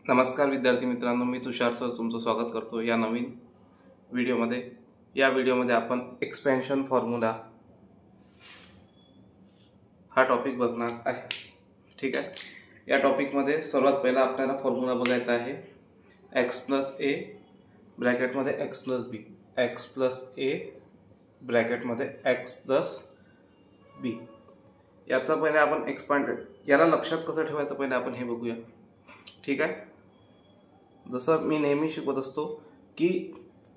नमस्कार विद्यार्थी मित्रांनो, मी तुषार सर तुमचं स्वागत करतो या नवीन व्हिडिओमध्ये। या व्हिडिओमध्ये आपण एक्सपेन्शन फॉर्म्युला हा टॉपिक बघणार आहे। ठीक आहे, या टॉपिकमध्ये सर्वात पहिला आपल्याला फॉर्म्युला बघायचा आहे x + a ब्रॅकेटमध्ये x + b, x + a ब्रॅकेटमध्ये x + b। याचा पहिले आपण एक्सपांडेड, याला लक्षात कसं ठेवायचं पहिले आपण हे बघूया। ठीक आहे, जसं मी नेहमी शिकवत असतो की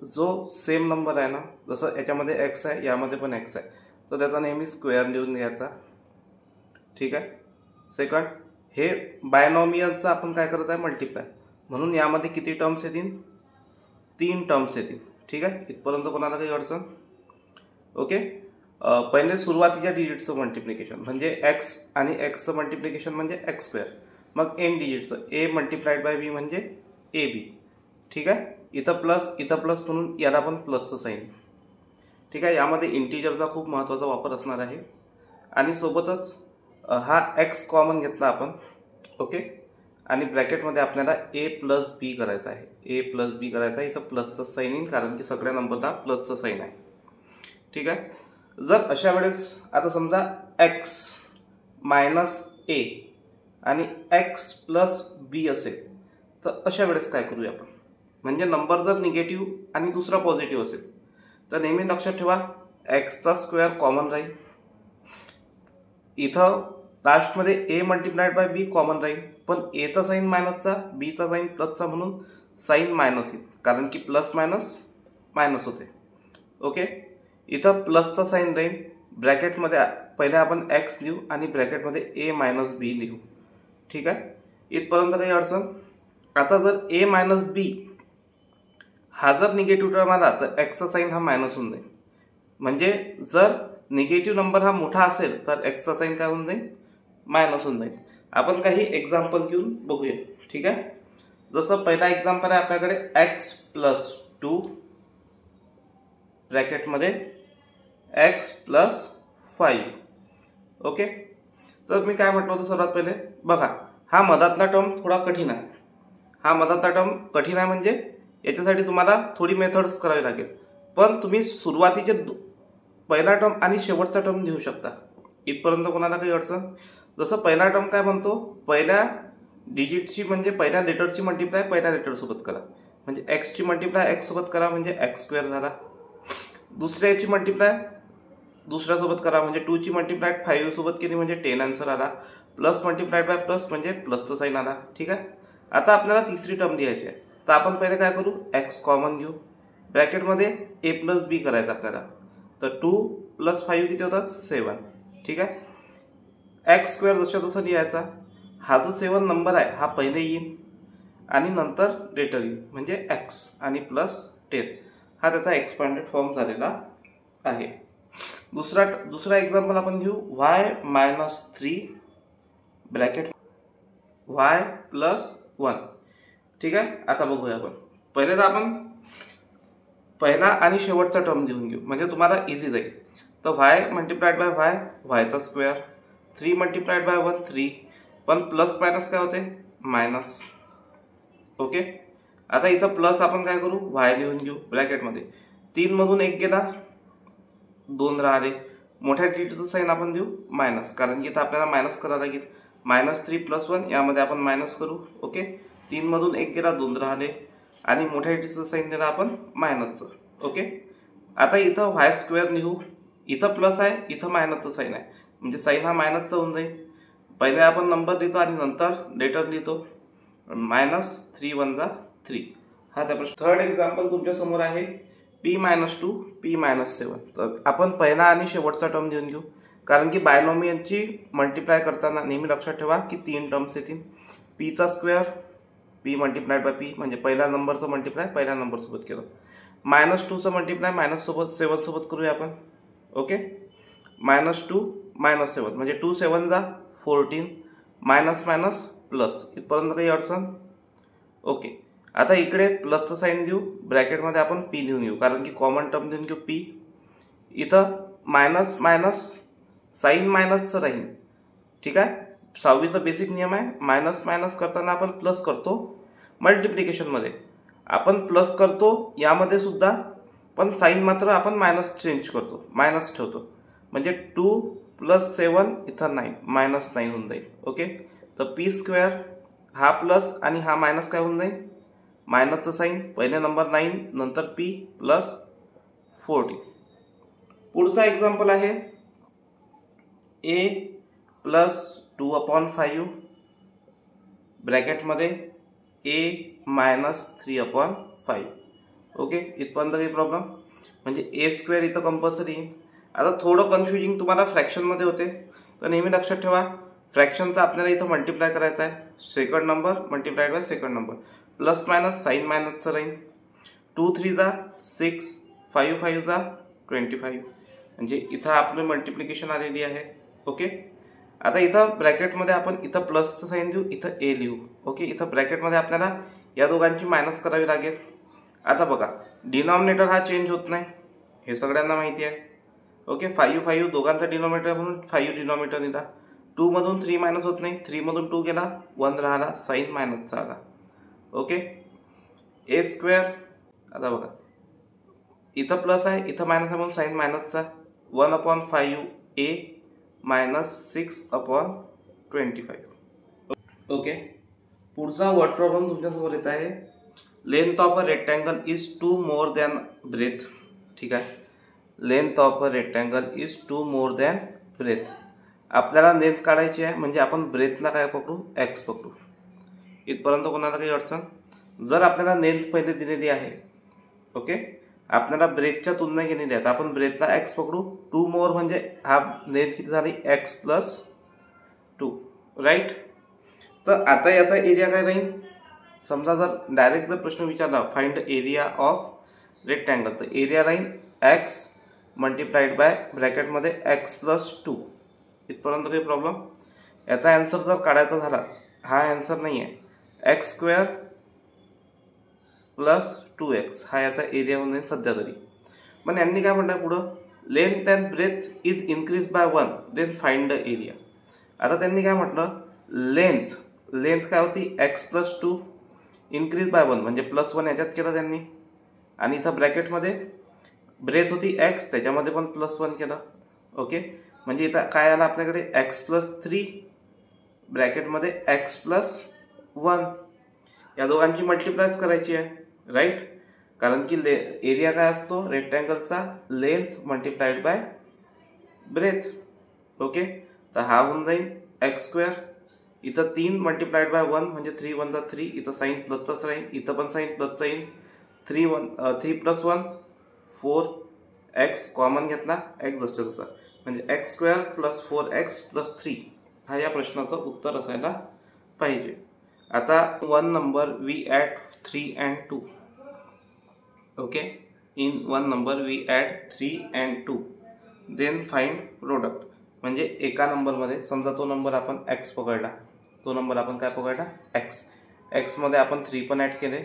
जो सेम नंबर आहे ना, जसं याच्यामध्ये x आहे यामध्ये पण x आहे, तर त्याचा नेहमी स्क्वेअर लिहून घ्यायचा। ठीक आहे, सेकंड, हे बायनॉमियलचं आपण काय करत आहे मल्टिप्लाय, म्हणून यामध्ये किती टर्म्स येतील, 3 टर्म्स येतील। ठीक आहे, इथपर्यंत कोणाला काही अडचण? ओके, पहिले सुरुवातीच्या डिजिटचं मल्टिप्लिकेशन म्हणजे x आणि x चं मल्टिप्लिकेशन म्हणजे x², मग एन डिजिटचं a × b म्हणजे ab। ठीक आहे, इथं प्लस म्हणून याला पण प्लसचं साईन। ठीक आहे, यामध्ये इंटिजरचा खूप महत्त्वाचा वापर असणार आहे आणि सोबतच हा x कॉमन घेतला आपण। ओके, आणि ब्रॅकेटमध्ये आपल्याला a + b करायचं आहे, a + b करायचं आहे। इथं प्लसचं साईन येईल कारण की सगळ्या नंबरला प्लसचं साईन आहे। ठीक आहे, जर अशा वेळेस आता समजा x - a आणि x + b असेल, तर अशा वेळेस काय करूया आपण, म्हणजे नंबर जर निगेटिव्ह आणि दुसरा पॉझिटिव्ह असेल तर नेहमी लक्षात ठेवा x चा स्क्वेअर कॉमन राहील, इथं लास्टमध्ये a × b कॉमन राहील, पण a चा साईन मायनसचा, b चा साईन प्लसचा, म्हणून साईन मायनस येईल कारण की प्लस मायनस मायनस होते। ओके, इथं प्लसचा साईन राहील, ब्रॅकेटमध्ये पहिले आपण x लिहू आणि ब्रॅकेटमध्ये a - b लिहू। ठीक आहे, इथपर्यंत काही अडचण? आता जर a - b हा जर निगेटिव्ह टर्म आला तर x चा साईन हा मायनस होऊन जाईल, म्हणजे जर निगेटिव्ह नंबर हा मोठा असेल तर x चा साईन काय होऊन जाईल, मायनस होऊन जाईल। आपण काही एक्झाम्पल घेऊन बघूया। ठीक आहे, जसं पहिला एक्झाम्पल आहे आपल्याकडे x + 2 ब्रॅकेटमध्ये x + 5। ओके, तर मी काय म्हटलं होतं सर्वात पहिले बघा, हा मधातला टर्म थोडा कठीण आहे। हा मधातला टर्म कठीण आहे म्हणजे याच्यासाठी तुम्हाला थोडी मेथड्स करावी लागेल, पण तुम्ही सुरुवातीचे पहिला टर्म आणि शेवटचा टर्म लिहू शकता। इथपर्यंत कोणाला काही अडचण? जसं पहिला टर्म काय म्हणतो, पहिल्या डिजिटची म्हणजे पहिल्या लेटरची मल्टिप्लाय पहिल्या लेटरसोबत करा, म्हणजे x ची मल्टिप्लाय x सोबत करा म्हणजे x² झाला। दुसऱ्याची मल्टिप्लाय दुसऱ्यासोबत करा म्हणजे 2 ची मल्टिप्लाय 5 सोबत केली म्हणजे 10 आन्सर आला, प्लस × प्लस म्हणजे प्लसचं साईन आला। ठीक आहे, आता आपल्याला तिसरी टर्म लिहायची आहे, तर आपण पहिले काय करू, x कॉमन घेऊ, ब्रॅकेटमध्ये a + b करायचं आपल्याला, तर 2 + 5 किती होतात, 7। ठीक आहे, x² जसं लिहायचा, हा जो 7 नंबर आहे हा पहिले येईल आणि नंतर लेटर येईल म्हणजे x आणि प्लस 10, हा त्याचा एक्सपांडेड फॉर्म झालेला आहे। दुसरा एक्झाम्पल आपण घेऊ y - 3 ब्रॅकेट y + 1। ठीक आहे, आता बघूया आपण पहिले तर आपण पहिला आणि शेवटचा टर्म लिहून घेऊ म्हणजे तुम्हाला इझी जाईल। तर y × y चा स्क्वेअर, 3 × 1 3, पण प्लस मायनस काय होते, मायनस। ओके, आता इथं प्लस आपण काय करू, y लिहून घेऊ ब्रॅकेटमध्ये, 3 मधून 1 गेला 2 राहिले, मोठ्या डिजिटचं साईन आपण देऊ मायनस, कारण की इथं आपल्याला मायनस करावं लागेल, -3 + 1 यामध्ये आपण मायनस करू। ओके, 3 मधून 1 गेला 2 राहिले आणि मोठ्या डिजिटचं साईन दिला आपण मायनसचं। ओके, आता इथं y² लिहू, इथं प्लस आहे इथं मायनसचं साईन आहे, म्हणजे साईन हा मायनसचा होऊन जाईल। पहिले आपण नंबर लिहितो आणि नंतर लेटर लिहितो, -3 × 1 = 3, हा त्या प्रश्न। थर्ड एक्झाम्पल तुमच्या समोर आहे p - 2 p - 7। तर आपण पहिला आणि शेवटचा टर्म लिहून घेऊ, कारण की बायनॉमियलची मल्टिप्लाय करताना नेहमी लक्षात ठेवा की 3 टर्म्स येतील, p चा स्क्वेअर p × p म्हणजे पहिल्या नंबरचं मल्टिप्लाय पहिल्या नंबरसोबत केलं, -2 चं मल्टिप्लाय -7 सोबत करूया आपण। ओके, -2 - 7 म्हणजे 2 7 = 14, मायनस मायनस प्लस, इथपर्यंत काही अडचण? ओके, आता इकडे प्लसचं साईन देऊ, ब्रॅकेटमध्ये आपण p लिहून घेऊ कारण की कॉमन टर्म लिहून घेऊ p, इथं मायनस मायनस साईन मायनसचं राहील। ठीक आहे, 6वीचा बेसिक नियम आहे, मायनस मायनस करताना आपण प्लस करतो, मल्टिप्लिकेशनमध्ये आपण प्लस करतो यामध्ये सुद्धा, पण साईन मात्र आपण मायनस चेंज करतो, मायनस ठेवतो. म्हणजे 2 + 7 इथं 9 -9 होऊन जाईल. ओके, तर p² हा प्लस आणि हा मायनस काय होऊन जाईल, मायनसचं साईन, पहिले नंबर 9 नंतर p + 40. पुढचा एक्झाम्पल आहे a + 2/5 ब्रॅकेटमध्ये a - 3/5. ओके, इथपर्यंत काही प्रॉब्लेम. म्हणजे a² इथं कंपल्सरी येईल. आता थोडं कन्फ्युजिंग तुम्हाला फ्रॅक्शनमध्ये होते, तर नेहमी लक्षात ठेवा फ्रॅक्शनचा आपल्याला इथं मल्टिप्लाय करायचा आहे. Second number multiplied by second number, plus minus sign मायनसचं राहील. 2 3 = 6, 5 5 = 25. म्हणजे इथं आपलं मल्टिप्लिकेशन आलेली आहे. ओके, आता इथं ब्रॅकेटमध्ये आपण इथं प्लसचं साईन देऊ, इथं a लिहू. ओके, इथं ब्रॅकेटमध्ये आपल्याला या दोघांची मायनस करावी लागेल. आता बघा डिनॉमिनेटर हा चेंज होत नाही, हे सगळ्यांना माहिती आहे. ओके, 5 5 दोघांचा डिनॉमिनेटर म्हणून 5 डिनॉमिनेटर दिला. 2 मधून 3 मायनस होत नाही, 3 मधून 2 गेला, 1 राहिला, साईन मायनसचा आला. Okay, a². आता बघा इथं प्लस आहे, इथं मायनस आहे, म्हणून साईन मायनसचा. 1/5 a - 6/25. ओके, पुढचा वर्ड प्रॉब्लेम तुमच्यासमोर येत आहे. Length of a rectangle is 2 more than breadth. ठीक आहे, length of a rectangle is 2 more than breadth. आपल्याला लेंथ काढायची आहे, म्हणजे आपण ब्रेथला काय पकडू, x पकडू. इथपर्यंत कोणाला काही अडचण. जर आपल्याला लेंथ पहिले दिलेली आहे, ओके, आपल्याला ब्रेथच्या तुलना केलेली आहे, तर आपण ब्रेथला x पकडू. 2 more म्हणजे हा लेंथ किती झाली, x + 2. राईट. तर आता याचा एरिया काय राहील. समजा जर डायरेक्ट जर प्रश्न विचारला फाइंड एरिया ऑफ रेक्टँगल, तर एरिया राहील x मल्टिप्लाइड बाय ब्रॅकेटमध्ये x + 2. इथपर्यंत काही प्रॉब्लेम. याचा आन्सर जर काढायचा झाला, हा आन्सर नाही आहे, x² + 2x हा याचा एरिया होऊन जाईल सध्या तरी. पण यांनी काय म्हणतात पुढं, length and breadth is increase by 1 then find the area. आता त्यांनी काय म्हटलं, लेंथ काय होती, x + 2 इन्क्रीज बाय 1 म्हणजे +1 याच्यात केलं त्यांनी, आणि इथं ब्रॅकेटमध्ये ब्रेथ होती x, त्याच्यामध्ये पण +1 केलं. ओके, म्हणजे इथं काय आलं आपल्याकडे, x + 3 ब्रॅकेटमध्ये x + 1. या दोघांची मल्टिप्लायच करायची आहे. राईट, कारण की एरिया काय असतो रेक्टँगलचा, length multiplied by breadth. Okay, तर हा होऊन जाईल x². इथं 3 मल्टिप्लाइड बाय 1 म्हणजे 3 1 = 3. इथं साईन प्लसचाच राहील, इथं पण साईन प्लसचा येईल. 3 + 1 4, x कॉमन घेतला, x जसं तसं, म्हणजे x² + 4x + 3 हा या प्रश्नाचं उत्तर असायला पाहिजे. आता 1 number we add 3 and 2. Okay, in 1 number we add 3 and 2 then find product. म्हणजे एका नंबरमध्ये समजा तो नंबर आपण x पकडला, तो नंबर आपण काय पकडला, x मध्ये आपण 3 पण ॲड केले,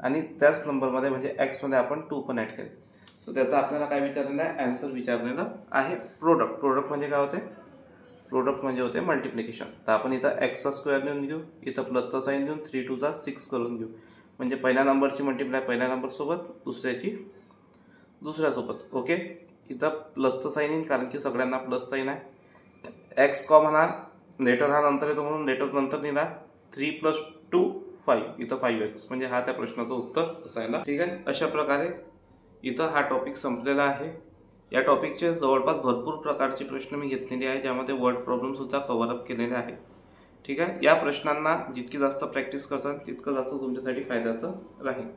आणि त्याच नंबरमध्ये म्हणजे x मध्ये आपण 2 पण ॲड केले. तर त्याचा आपल्याला काय विचारलेलं आहे, आन्सर विचारलेलं आहे प्रोडक्ट. म्हणजे काय होते, प्रोडक्ट म्हणजे होते मल्टिप्लिकेशन. तर आपण इथं x² लिहून घेऊ, इथं प्लसचा साईन देऊन 3 2 = 6 करून घेऊ. म्हणजे पहिल्या नंबरची मल्टिप्लाय पहिल्या नंबरसोबत, दुसऱ्याची दुसऱ्यासोबत. ओके, इथं प्लसचं साईन येईल कारण की सगळ्यांना प्लस साईन आहे. x कॉमन हा लेटर हा नंतर येतो म्हणून लेटर नंतर लिहिला. 3 + 2 5, इथं 5x म्हणजे हा त्या प्रश्नाचं उत्तर असायला. ठीक आहे, अशा प्रकारे इथं हा टॉपिक संपलेला आहे. या टॉपिकचे जवळपास भरपूर प्रकारचे प्रश्न मी घेतलेले आहे, ज्यामध्ये वर्ड प्रॉब्लेम सुद्धा कव्हर अप केलेले आहे. ठीक आहे, या प्रश्नांना जितकी जास्त प्रॅक्टिस करसाल तितकं जास्त तुमच्यासाठी फायद्याचं राहील.